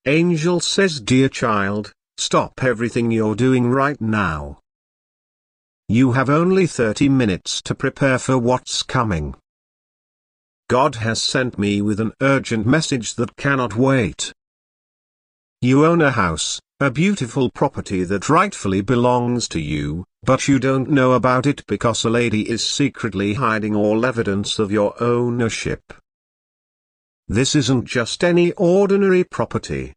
Angel says, dear child, stop everything you're doing right now. You have only 30 minutes to prepare for what's coming. God has sent me with an urgent message that cannot wait. You own a house, a beautiful property that rightfully belongs to you, but you don't know about it because a lady is secretly hiding all evidence of your ownership. This isn't just any ordinary property.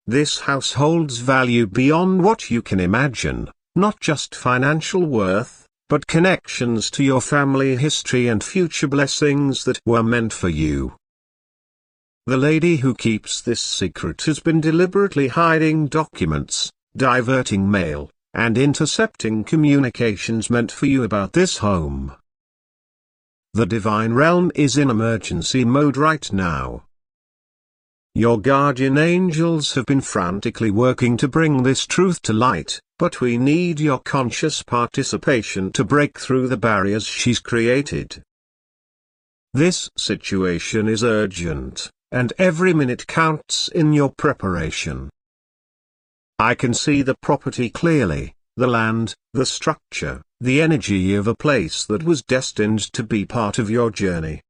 This house holds value beyond what you can imagine, not just financial worth, but connections to your family history and future blessings that were meant for you. The lady who keeps this secret has been deliberately hiding documents, diverting mail, and intercepting communications meant for you about this home. The divine realm is in emergency mode right now. Your guardian angels have been frantically working to bring this truth to light, but we need your conscious participation to break through the barriers she's created. This situation is urgent, and every minute counts in your preparation. I can see the property clearly, the land, the structure, the energy of a place that was destined to be part of your journey.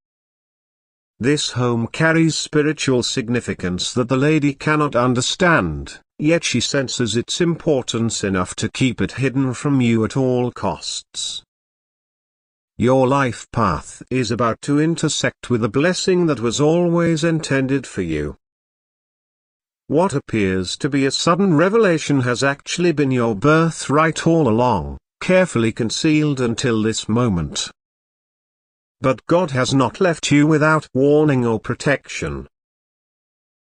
This home carries spiritual significance that the lady cannot understand, yet she senses its importance enough to keep it hidden from you at all costs. Your life path is about to intersect with a blessing that was always intended for you. What appears to be a sudden revelation has actually been your birthright all along, carefully concealed until this moment. But God has not left you without warning or protection.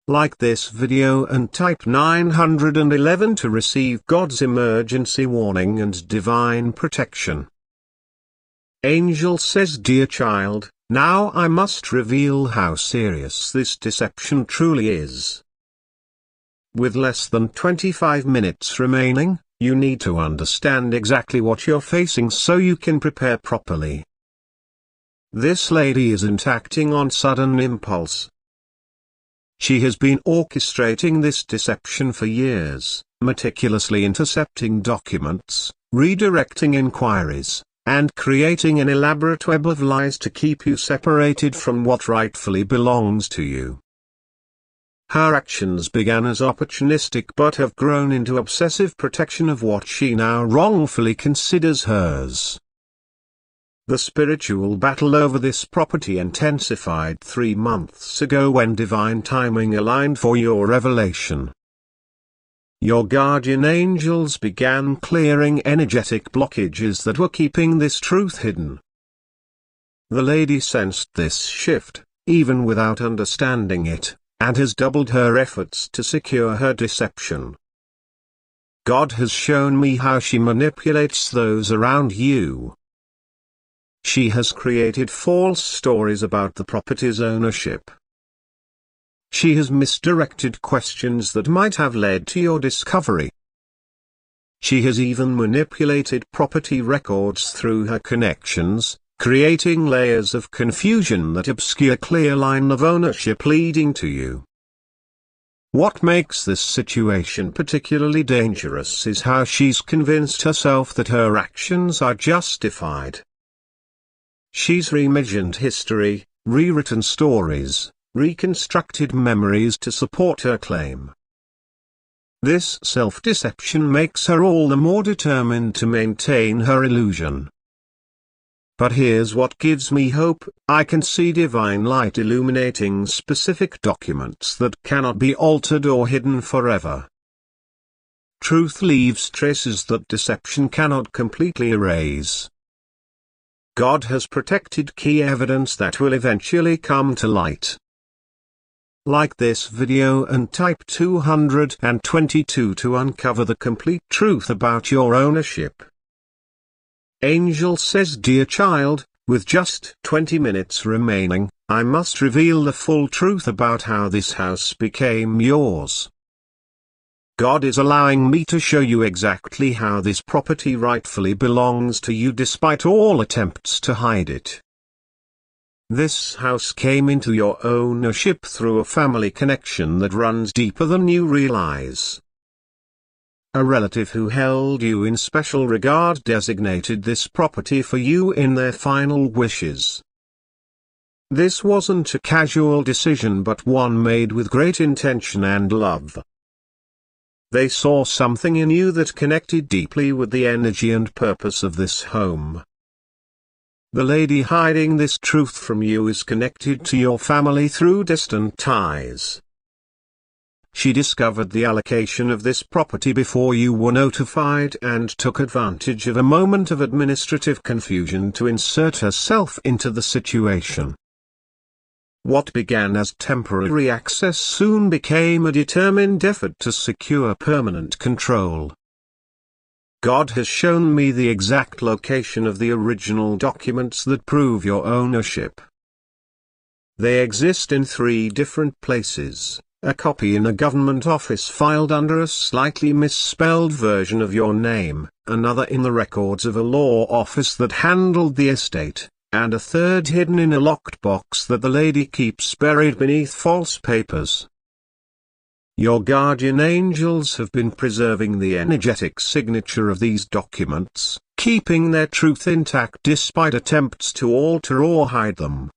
Like this video and type 911 to receive God's emergency warning and divine protection. Angel says, dear child, now I must reveal how serious this deception truly is. With less than 25 minutes remaining, you need to understand exactly what you're facing so you can prepare properly. This lady isn't acting on sudden impulse. She has been orchestrating this deception for years, meticulously intercepting documents, redirecting inquiries, and creating an elaborate web of lies to keep you separated from what rightfully belongs to you. Her actions began as opportunistic but have grown into obsessive protection of what she now wrongfully considers hers. The spiritual battle over this property intensified 3 months ago when divine timing aligned for your revelation. Your guardian angels began clearing energetic blockages that were keeping this truth hidden. The lady sensed this shift, even without understanding it, and has doubled her efforts to secure her deception. God has shown me how she manipulates those around you. She has created false stories about the property's ownership. She has misdirected questions that might have led to your discovery. She has even manipulated property records through her connections, creating layers of confusion that obscure clear line of ownership leading to you. What makes this situation particularly dangerous is how she's convinced herself that her actions are justified. She's reimagined history, rewritten stories, reconstructed memories to support her claim. This self-deception makes her all the more determined to maintain her illusion. But here's what gives me hope: I can see divine light illuminating specific documents that cannot be altered or hidden forever. Truth leaves traces that deception cannot completely erase. God has protected key evidence that will eventually come to light. Like this video and type 222 to uncover the complete truth about your ownership. Angel says, dear child, with just 20 minutes remaining, I must reveal the full truth about how this house became yours. God is allowing me to show you exactly how this property rightfully belongs to you despite all attempts to hide it. This house came into your ownership through a family connection that runs deeper than you realize. A relative who held you in special regard designated this property for you in their final wishes. This wasn't a casual decision but one made with great intention and love. They saw something in you that connected deeply with the energy and purpose of this home. The lady hiding this truth from you is connected to your family through distant ties. She discovered the allocation of this property before you were notified and took advantage of a moment of administrative confusion to insert herself into the situation. What began as temporary access soon became a determined effort to secure permanent control. God has shown me the exact location of the original documents that prove your ownership. They exist in 3 different places: a copy in a government office filed under a slightly misspelled version of your name, another in the records of a law office that handled the estate, and a third hidden in a locked box that the lady keeps buried beneath false papers. Your guardian angels have been preserving the energetic signature of these documents, keeping their truth intact despite attempts to alter or hide them.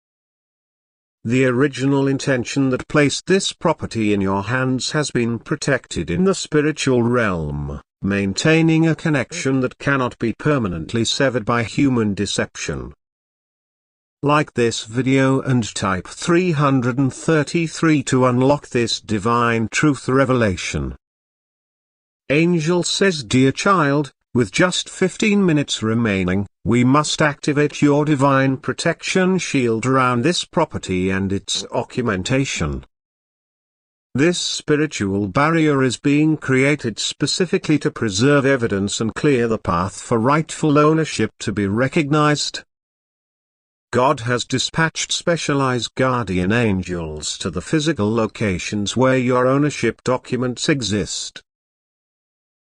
The original intention that placed this property in your hands has been protected in the spiritual realm, maintaining a connection that cannot be permanently severed by human deception. Like this video and type 333 to unlock this divine truth revelation. Angel says, dear child, with just 15 minutes remaining, we must activate your divine protection shield around this property and its documentation. This spiritual barrier is being created specifically to preserve evidence and clear the path for rightful ownership to be recognized. God has dispatched specialized guardian angels to the physical locations where your ownership documents exist.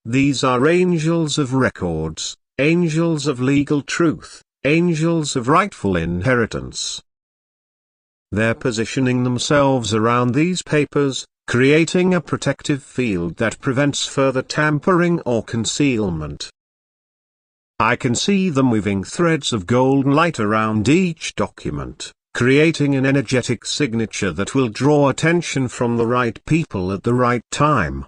These are angels of records, angels of legal truth, angels of rightful inheritance. They're positioning themselves around these papers, creating a protective field that prevents further tampering or concealment. I can see them weaving threads of golden light around each document, creating an energetic signature that will draw attention from the right people at the right time.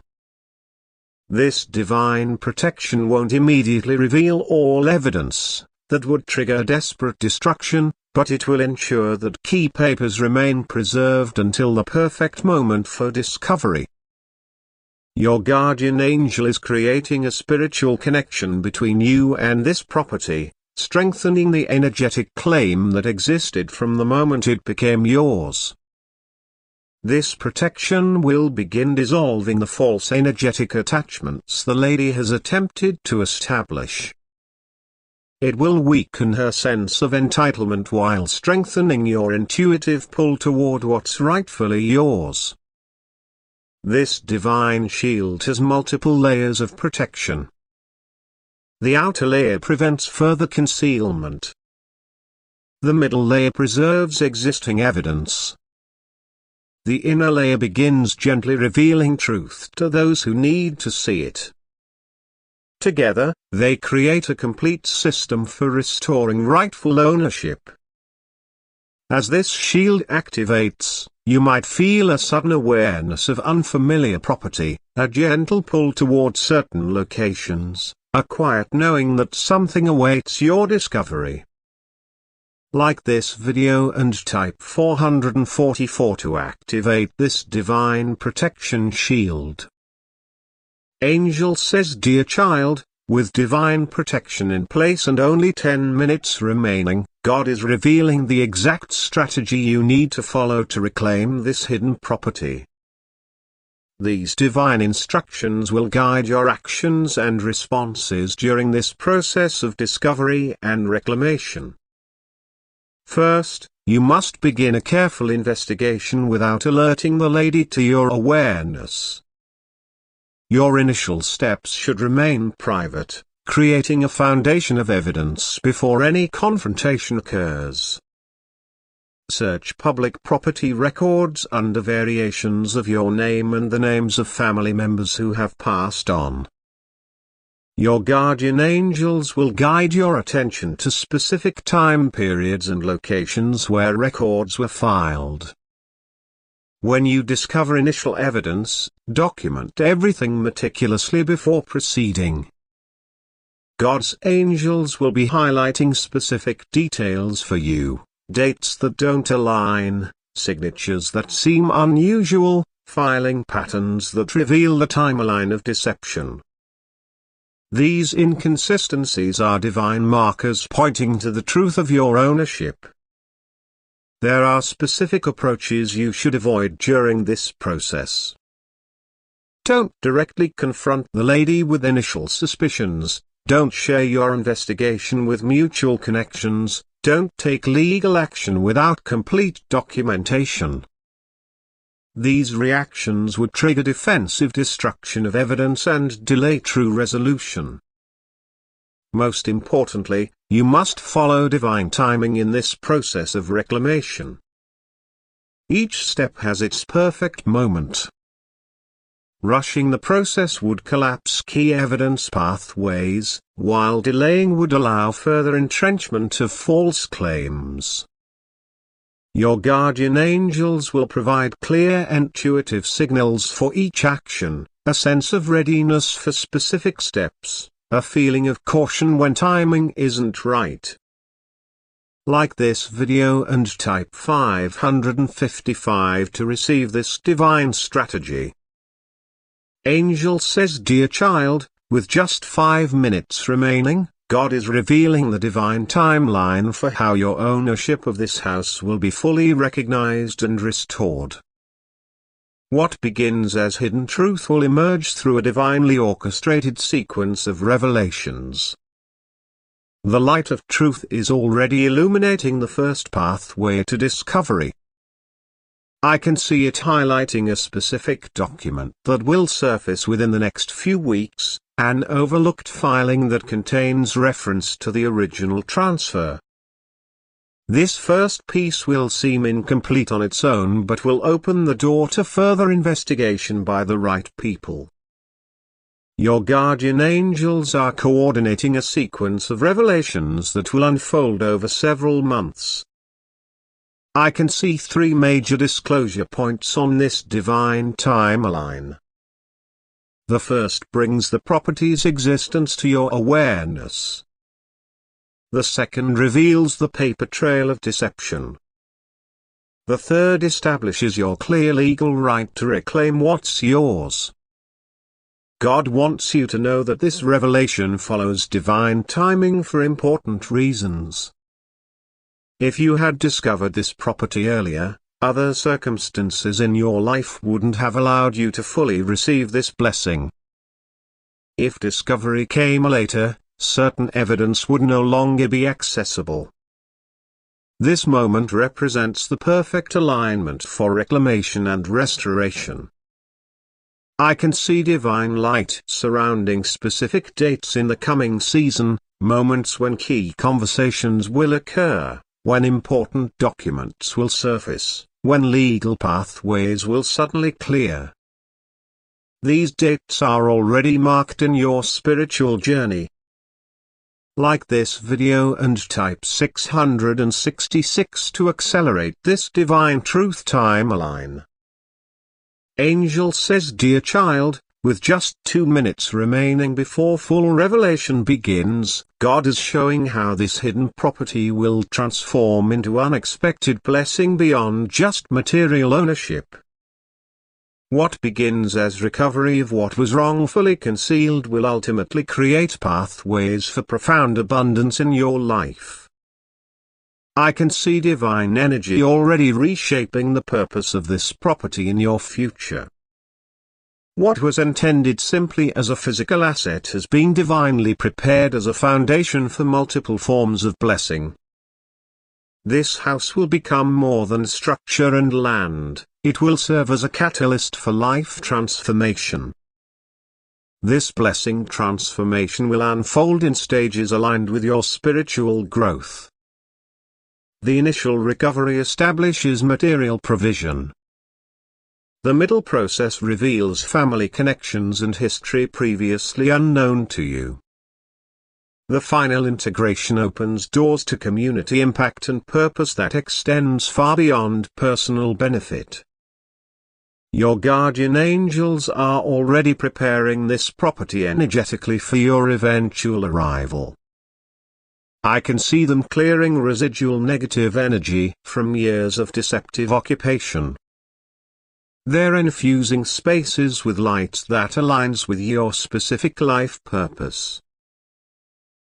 This divine protection won't immediately reveal all evidence that would trigger desperate destruction, but it will ensure that key papers remain preserved until the perfect moment for discovery. Your guardian angel is creating a spiritual connection between you and this property, strengthening the energetic claim that existed from the moment it became yours. This protection will begin dissolving the false energetic attachments the lady has attempted to establish. It will weaken her sense of entitlement while strengthening your intuitive pull toward what's rightfully yours. This divine shield has multiple layers of protection. The outer layer prevents further concealment. The middle layer preserves existing evidence. The inner layer begins gently revealing truth to those who need to see it. Together, they create a complete system for restoring rightful ownership. As this shield activates, you might feel a sudden awareness of unfamiliar property, a gentle pull toward certain locations, a quiet knowing that something awaits your discovery. Like this video and type 444 to activate this divine protection shield. Angel says, dear child, with divine protection in place and only 10 minutes remaining, God is revealing the exact strategy you need to follow to reclaim this hidden property. These divine instructions will guide your actions and responses during this process of discovery and reclamation. First, you must begin a careful investigation without alerting the lady to your awareness. Your initial steps should remain private, creating a foundation of evidence before any confrontation occurs. search public property records under variations of your name and the names of family members who have passed on. Your guardian angels will guide your attention to specific time periods and locations where records were filed. When you discover initial evidence, document everything meticulously before proceeding. God's angels will be highlighting specific details for you, dates that don't align, signatures that seem unusual, filing patterns that reveal the timeline of deception. These inconsistencies are divine markers pointing to the truth of your ownership. There are specific approaches you should avoid during this process. Don't directly confront the lady with initial suspicions, don't share your investigation with mutual connections, don't take legal action without complete documentation. These reactions would trigger defensive destruction of evidence and delay true resolution. Most importantly, you must follow divine timing in this process of reclamation. Each step has its perfect moment. Rushing the process would collapse key evidence pathways, while delaying would allow further entrenchment of false claims. Your guardian angels will provide clear intuitive signals for each action, a sense of readiness for specific steps, a feeling of caution when timing isn't right. Like this video and type 555 to receive this divine strategy. Angel says, dear child, with just 5 minutes remaining, God is revealing the divine timeline for how your ownership of this house will be fully recognized and restored. What begins as hidden truth will emerge through a divinely orchestrated sequence of revelations. The light of truth is already illuminating the first pathway to discovery. I can see it highlighting a specific document that will surface within the next few weeks, an overlooked filing that contains reference to the original transfer. This first piece will seem incomplete on its own but will open the door to further investigation by the right people. Your guardian angels are coordinating a sequence of revelations that will unfold over several months. I can see 3 major disclosure points on this divine timeline. The first brings the property's existence to your awareness. The second reveals the paper trail of deception. The third establishes your clear legal right to reclaim what's yours. God wants you to know that this revelation follows divine timing for important reasons. If you had discovered this property earlier, other circumstances in your life wouldn't have allowed you to fully receive this blessing. If discovery came later, certain evidence would no longer be accessible. This moment represents the perfect alignment for reclamation and restoration. I can see divine light surrounding specific dates in the coming season, moments when key conversations will occur, when important documents will surface, when legal pathways will suddenly clear. These dates are already marked in your spiritual journey. Like this video and type 666 to accelerate this divine truth timeline. Angel says, dear child, with just 2 minutes remaining before full revelation begins, God is showing how this hidden property will transform into unexpected blessing beyond just material ownership. What begins as recovery of what was wrongfully concealed will ultimately create pathways for profound abundance in your life. I can see divine energy already reshaping the purpose of this property in your future. What was intended simply as a physical asset has been divinely prepared as a foundation for multiple forms of blessing. This house will become more than structure and land, it will serve as a catalyst for life transformation. This blessing transformation will unfold in stages aligned with your spiritual growth. The initial recovery establishes material provision. The middle process reveals family connections and history previously unknown to you. The final integration opens doors to community impact and purpose that extends far beyond personal benefit. Your guardian angels are already preparing this property energetically for your eventual arrival. I can see them clearing residual negative energy from years of deceptive occupation. They're infusing spaces with light that aligns with your specific life purpose.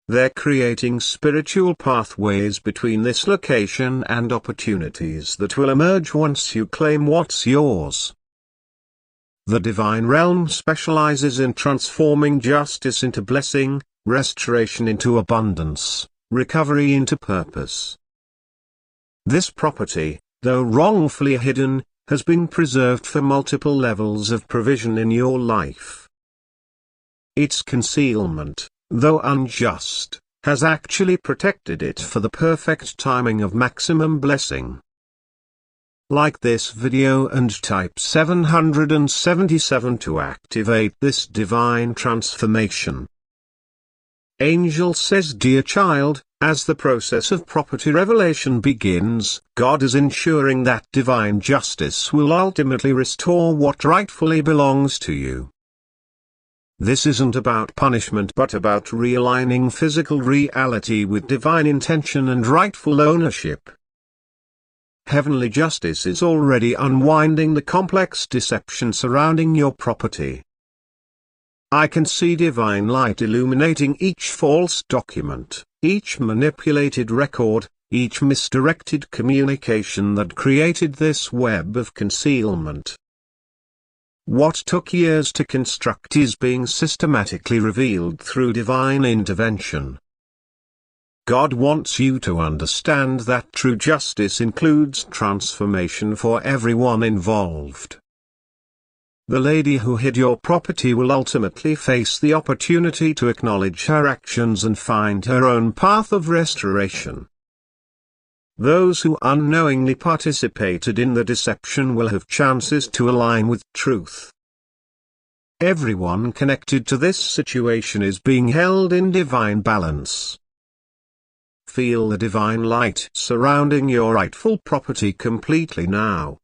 They're creating spiritual pathways between this location and opportunities that will emerge once you claim what's yours. The divine realm specializes in transforming justice into blessing, restoration into abundance, recovery into purpose. This property, though wrongfully hidden, has been preserved for multiple levels of provision in your life. Its concealment, though unjust, has actually protected it for the perfect timing of maximum blessing. Like this video and type 777 to activate this divine transformation. Angel says, dear child, as the process of property revelation begins, God is ensuring that divine justice will ultimately restore what rightfully belongs to you. This isn't about punishment but about realigning physical reality with divine intention and rightful ownership. Heavenly justice is already unwinding the complex deception surrounding your property. I can see divine light illuminating each false document, each manipulated record, each misdirected communication that created this web of concealment. What took years to construct is being systematically revealed through divine intervention. God wants you to understand that true justice includes transformation for everyone involved. The lady who hid your property will ultimately face the opportunity to acknowledge her actions and find her own path of restoration. Those who unknowingly participated in the deception will have chances to align with truth. Everyone connected to this situation is being held in divine balance. Feel the divine light surrounding your rightful property completely now.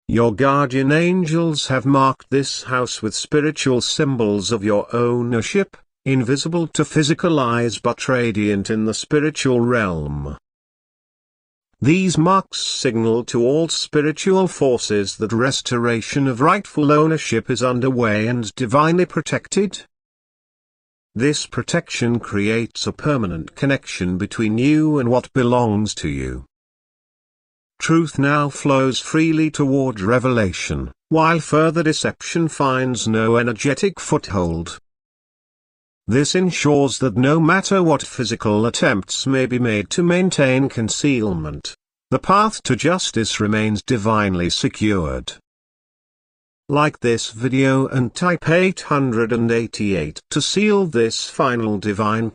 Your guardian angels have marked this house with spiritual symbols of your ownership, invisible to physical eyes but radiant in the spiritual realm. These marks signal to all spiritual forces that restoration of rightful ownership is underway and divinely protected. This protection creates a permanent connection between you and what belongs to you. Truth now flows freely toward revelation, while further deception finds no energetic foothold. This ensures that no matter what physical attempts may be made to maintain concealment, the path to justice remains divinely secured. Like this video and type 888 to seal this final divine